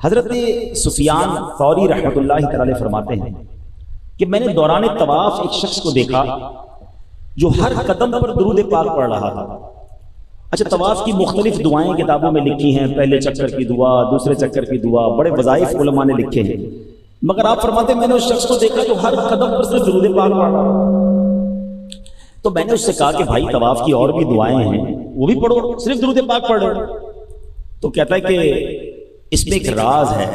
حضرت سفیان ثوری رحمۃ اللہ تعالی فرماتے ہیں کہ میں نے دوران طواف ایک شخص کو دیکھا جو ہر قدم پر درود پاک پڑھ رہا تھا۔ اچھا، طواف کی مختلف دعائیں کتابوں میں لکھی ہیں، پہلے چکر کی دعا، دوسرے چکر کی دعا، بڑے وظائف علماء نے لکھے ہیں، مگر آپ فرماتے ہیں میں نے اس شخص کو دیکھا جو ہر قدم پر صرف درود پاک پڑھ رہا تھا۔ تو میں نے اس سے کہا کہ بھائی طواف کی اور بھی دعائیں ہیں، وہ بھی پڑھو، صرف درود پاک پڑھ رہے۔ تو کہتا ہے کہ اس میں ایک راز ہے،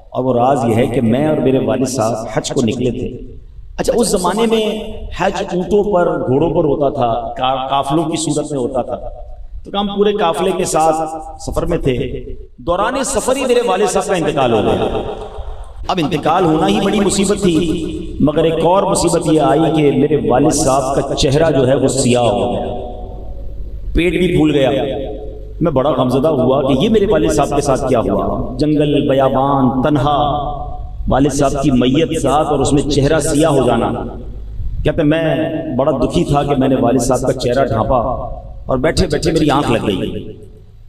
اور وہ راز یہ ہے کہ میں اور میرے والد صاحب حج کو نکلے تھے۔ اچھا، اس زمانے میں حج اونٹوں پر، گھوڑوں پر ہوتا تھا، قافلوں کی صورت میں ہوتا تھا، تو ہم پورے قافلے کے ساتھ سفر میں تھے۔ دوران سفر ہی میرے والد صاحب کا انتقال ہو گیا۔ اب انتقال ہونا ہی بڑی مصیبت تھی، مگر ایک اور مصیبت یہ آئی کہ میرے والد صاحب کا چہرہ جو ہے وہ سیاہ ہو گیا، پیٹ بھی پھول گیا۔ میں بڑا غمزدہ ہوا کہ یہ میرے والد صاحب کے ساتھ کیا ہوا، جنگل بیابان تنہا، والد صاحب کی میت ذات اور اس میں چہرہ سیاہ ہو جانا۔ کہتے میں بڑا دکھی تھا کہ میں نے والد صاحب کا چہرہ ڈھانپا اور بیٹھے بیٹھے میری آنکھ لگ گئی۔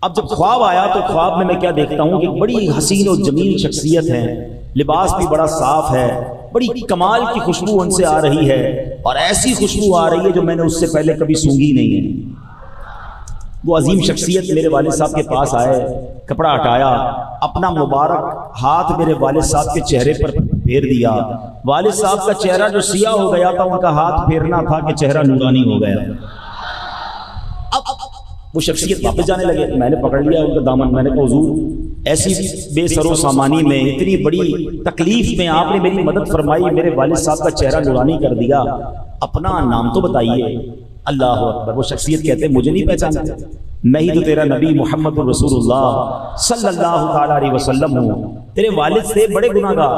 اب جب خواب آیا تو خواب میں کیا دیکھتا ہوں کہ بڑی حسین و جمیل شخصیت ہے، لباس بھی بڑا صاف ہے، بڑی کمال کی خوشبو ان سے آ رہی ہے، اور ایسی خوشبو آ رہی ہے جو میں نے اس سے پہلے کبھی سونگھی نہیں ہے۔ وہ عظیم شخصیت میرے والد صاحب کے پاس آئے، کپڑا ہٹایا، اپنا مبارک ہاتھ میرے والد صاحب کے چہرے پر پھیر دیا۔ والد صاحب کا چہرہ جو سیاہ ہو گیا تھا، ان کا ہاتھ پھیرنا تھا کہ چہرہ نورانی ہو گیا۔ اب وہ شخصیت واپس جانے لگے، میں نے پکڑ لیا ان کا دامن، میں نے کہا حضور ایسی بے سر و سامانی میں، اتنی بڑی تکلیف میں آپ نے میری مدد فرمائی، میرے والد صاحب کا چہرہ نورانی کر دیا، اپنا نام تو بتائیے۔ اللہ اکبر۔ وہ شخصیت کہتے ہیں مجھے نہیں پہچانتے، میں ہی تو تیرا نبی محمد رسول اللہ صلی اللہ تعالی علیہ وسلم ہوں، تیرے والد سے بڑے گناہگار،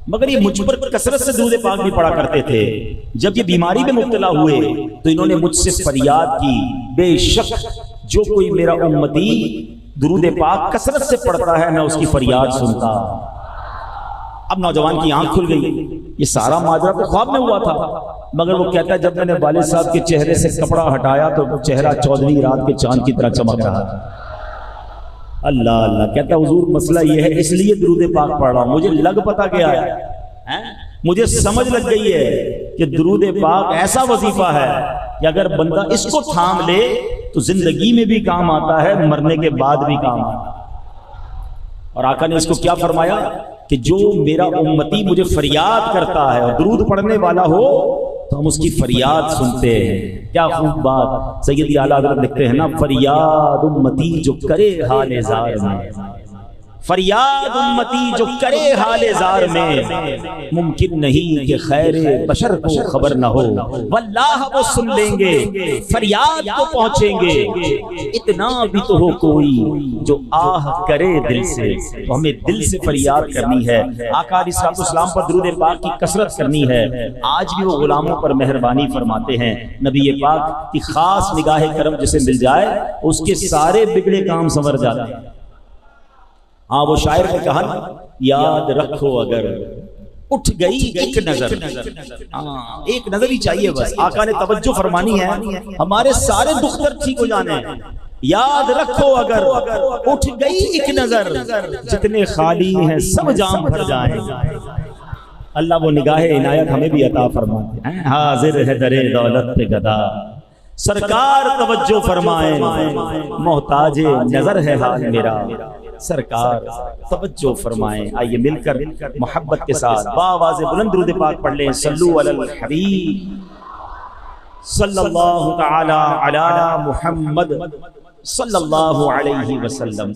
مگر یہ مجھ پر کثرت سے درود پاک بھی پڑھا کرتے تھے۔ جب یہ بیماری میں مبتلا ہوئے تو انہوں نے مجھ سے فریاد کی، بے شک جو کوئی میرا امتی درود پاک کثرت سے پڑھتا ہے میں اس کی فریاد سنتا۔ اب نوجوان کی آنکھ کھل گئی، یہ سارا ماجرا تو خواب میں ہوا تھا، مگر وہ کہتا ہے جب میں نے والد صاحب کے چہرے سے کپڑا ہٹایا تو چہرہ 14ویں رات کے چاند کی طرح چمک رہا تھا۔ اللہ اللہ۔ کہتا ہے حضور مسئلہ یہ ہے، اس لیے درود پاک پڑھ رہا ہوں، مجھے لگ پتا گیا ہے، مجھے سمجھ لگ گئی ہے کہ درود پاک ایسا وظیفہ ہے کہ اگر بندہ اس کو تھام لے تو زندگی میں بھی کام آتا ہے، مرنے کے بعد بھی کام آتا ہے۔ اور آقا نے اس کو کیا فرمایا کہ جو میرا امتی مجھے فریاد کرتا ہے اور درود پڑھنے والا ہو تو ہم اس کی فریاد سنتے ہیں۔ کیا خوب بات سیدی اعلیٰ حضرت لکھتے ہیں نا، فریاد امتی جو کرے حال زار میں، فریاد امتی جو کرے حال زار میں، ممکن نہیں کہ خیر بشر کو خبر نہ ہو، واللہ وہ سن لیں گے، فریاد کو پہنچیں گے، اتنا بھی تو ہو کوئی جو آہ کرے دل سے۔ تو ہمیں دل سے فریاد کرنی ہے، آقا علیہ السلام پر درود پاک کی کثرت کرنی ہے۔ آج بھی وہ غلاموں پر مہربانی فرماتے ہیں، نبی پاک کی خاص نگاہ کرم جسے مل جائے اس کے سارے بگڑے کام سنور جاتے ہیں۔ ہاں وہ شاعر نے کہا نا، یاد رکھو اگر اٹھ گئی ایک نظر، ہاں ایک نظر ہی چاہیے بس، آقا نے توجہ فرمانی ہے، ہمارے سارے دختر ٹھیک ہو جانے ہیں۔ یاد رکھو اگر اٹھ گئی ایک نظر، جتنے خالی ہیں سب جام بھر جائیں۔ اللہ وہ نگاہ عنایت ہمیں بھی عطا فرمائے۔ حاضر ہے در دولت پہ گدا، سرکار توجہ فرمائے، محتاج نظر ہے حال میرا، سرکار توجہ فرمائیں۔ آئیے مل کر محبت کے ساتھ باواز بلند درود پاک پڑھ لیں، صلو علی الحبیب صلی اللہ تعالی علی محمد صلی اللہ علیہ وسلم۔